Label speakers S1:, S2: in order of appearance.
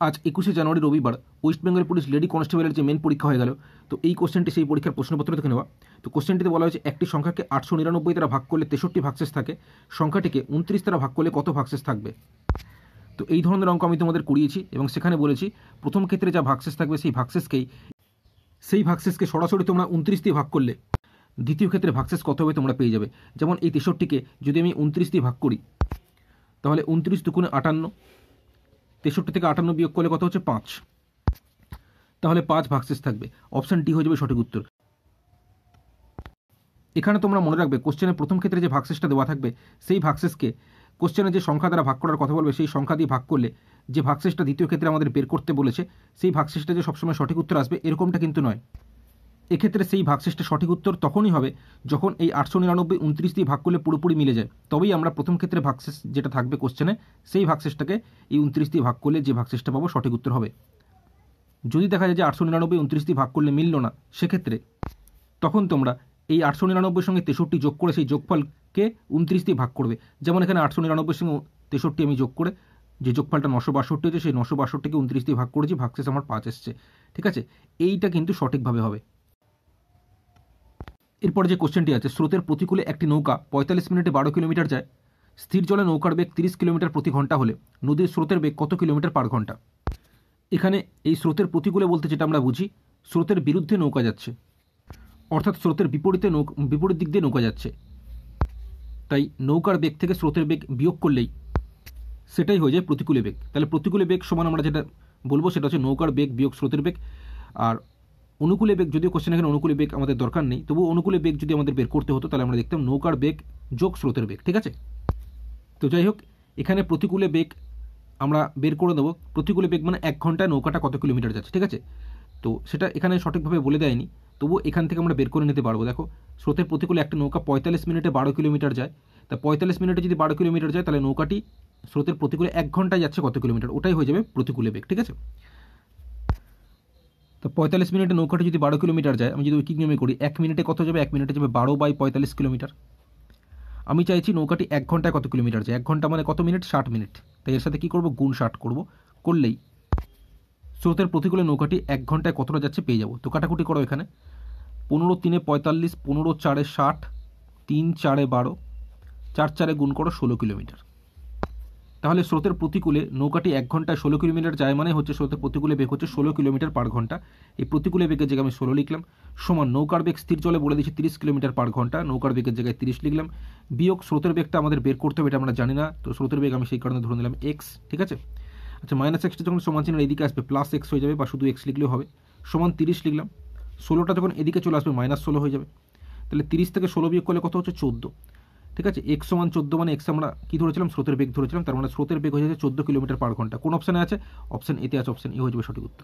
S1: আজ 21শে জানুয়ারি রবিবার West Bengal police lady কনস্টেবলের যে মেন পরীক্ষা হয়ে গেল, তো এই কোশ্চেনটি সেই পরীক্ষার প্রশ্নপত্র থেকে নেওয়া। তো কোশ্চেনটিতে বলা হয়েছে একটি সংখ্যাকে 899 দ্বারা ভাগ করলে 63 ভাগশেষ থাকে, সংখ্যাটিকে 29 দ্বারা ভাগ করলে কত ভাগশেষ থাকবে। তো এই ধরনের অঙ্ক আমি তোমাদের করিয়েছি এবং সেখানে বলেছি প্রথম ক্ষেত্রে যা ভাগশেষ থাকবে সেই ভাগশেষকে সরাসরি তোমরা 29 দিয়ে ভাগ করলে দ্বিতীয় ক্ষেত্রে ভাগশেষ কত হবে তোমরা পেয়ে যাবে। যেমন এই 63কে যদি আমি 29 দিয়ে ভাগ করি তাহলে 29 দুগুণে 58, 63 থেকে 58 বিয়োগ করলে কত হচ্ছে 5, তাহলে 5 ভাগশেষ থাকবে। অপশন ডি হয়ে যাবে সঠিক উত্তর। এখানে তোমরা মনে রাখবে কোশ্চেনের প্রথম ক্ষেত্রে যে ভাগশেষটা দেওয়া থাকবে সেই ভাগশেষকে কোশ্চেনে যে সংখ্যা দ্বারা ভাগ করার কথা বলবে সেই সংখ্যা দিয়ে ভাগ করলে যে ভাগশেষটা দ্বিতীয় ক্ষেত্রে আমাদের বের করতে বলেছে সেই ভাগশেষটা যে সবসময় সঠিক উত্তর আসবে এরকমটা কিন্তু নয়। এক্ষেত্রে সেই ভাগশেষটা সঠিক উত্তর তখনই হবে যখন এই 899 29 দিয়ে ভাগ করলে পুরোপুরি মিলে যায়, তবেই আমরা প্রথম ক্ষেত্রে ভাগশেষ যেটা থাকবে কোশ্চেনে সেই ভাগশেষটাকে এই 29 দিয়ে ভাগ করলে যে ভাগশেষটা পাবো সঠিক উত্তর হবে। যদি দেখা যায় যে 899 29 দিয়ে ভাগ করলে মিলল না, সেক্ষেত্রে তখন তোমরা এই 899 সঙ্গে 63 যোগ করে সেই যোগফলকে 29 দিয়ে ভাগ করবে। যেমন এখানে 899 সঙ্গে 63 আমি যোগ করে যে যোগফলটা 962 হচ্ছে সেই 962কে 29 দিয়ে ভাগ করেছি, ভাগশেষ আমার 5 এসছে। ঠিক আছে, এইটা কিন্তু সঠিকভাবে হবে। এরপরে যে কোশ্চেনটি আছে, স্রোতের প্রতিকূলে একটি নৌকা 45 মিনিটে 12 কিলোমিটার যায়, স্থির জলে নৌকার বেগ 30 কিলোমিটার প্রতি ঘন্টা হলে নদীর স্রোতের বেগ কত কিলোমিটার পার ঘন্টা। এখানে এই স্রোতের প্রতিকূলে বলতে যেটা আমরা বুঝি স্রোতের বিরুদ্ধে নৌকা যাচ্ছে, অর্থাৎ স্রোতের বিপরীত দিক দিয়ে নৌকা যাচ্ছে, তাই নৌকার বেগ থেকে স্রোতের বেগ বিয়োগ করলেই সেটাই হয়ে যায় প্রতিকূলে বেগ। তাহলে প্রতিকূলে বেগ সমান আমরা যেটা বলবো সেটা হচ্ছে নৌকার বেগ বিয়োগ স্রোতের বেগ। আর অনুকূলে বেগ, যদিও কোশ্চেন এখানে অনুকূলে বেগ আমাদের দরকার নেই, তবু অনুকূলে বেগ যদি আমাদের বের করতে হতো তাহলে আমরা দেখতাম নৌকার বেগ যোগ স্রোতের বেগ। ঠিক আছে, তো যাই হোক এখানে প্রতিকূলে বেগ আমরা বের করে দেবো। প্রতিকূলে বেগ মানে 1 ঘন্টায় নৌকাটা কত কিলোমিটার যাচ্ছে। ঠিক আছে, তো সেটা এখানে সঠিকভাবে বলে দেয়নি, তবু এখান থেকে আমরা বের করে নিতে পারবো। দেখো স্রোতের প্রতিকূলে একটা নৌকা 45 মিনিটে 12 কিলোমিটার যায়, তা 45 মিনিটে যদি 12 কিলোমিটার যায় তাহলে নৌকাটি স্রোতের প্রতিকূলে 1 ঘন্টায় যাচ্ছে কত কিলোমিটার, ওটাই হয়ে যাবে প্রতিকূলে বেগ। ঠিক আছে, তো 45 মিনিটে নৌকাটি যদি 12 কিলোমিটার যায়, আমি যদি উইকিং নিয়মে করি 1 মিনিটে কত যাবে, 1 মিনিটে যাবে 12/45 কিলোমিটার। আমি চাইছি নৌকাটি 1 ঘন্টায় কত কিলোমিটার যায়, 1 ঘন্টা মানে কত মিনিট, 60 মিনিট, তাই এর সাথে কী করবো গুণ 60 করবো, করলেই স্রোতের প্রতিকূলে নৌকাটি 1 ঘন্টায় কতটা যাচ্ছে পেয়ে যাবো। তো কাটাকুটি করো, এখানে 15 3 45, 15 4 60, 3 4 12, 4 4 গুণ করো 16 কিলোমিটার। তাহলে স্রোতের প্রতিকূলে নৌকাটি 1 ঘন্টায় 16 কিলোমিটার যায়, মানে হচ্ছে স্রোতের প্রতিকূলে বেগ হচ্ছে 16 কিলোমিটার পার ঘন্টা। এই প্রতিকূলে বেগের জায়গায় আমি 16 লিখলাম, সমান নৌকার বেগ স্থির জলে বলে দিচ্ছি 30 কিলোমিটার পার ঘন্টা, নৌকার বেগের জায়গায় 30 লিখলাম, বিয়োগ স্রোতের বেগটা আমাদের বের করতে হবে, এটা আমরা জানি না, তো স্রোতের বেগ আমি সেই কারণে ধরে নিলাম x। ঠিক আছে, আচ্ছা -xটা যখন সমান চিহ্ন এদিকে আসবে +x হয়ে যাবে, বা শুধু x লিখলেও হবে, সমান 30 লিখলাম, 16টা যখন এদিকে চলে আসবে -16 হয়ে যাবে, তাহলে 30 থেকে 16 বিয়োগ করলে কত হচ্ছে 14। ঠিক আছে, x সমান 14, মানে x আমরা কি ধরেছিলাম, স্রোতের বেগ ধরেছিলাম, তার মানে স্রোতের বেগ হয়ে যাচ্ছে 14 কিলোমিটার পার ঘন্টা। কোন অপশানে আছে, অপশান এতে আছে, অপশান এ হয়ে যাবে সঠিক উত্তর।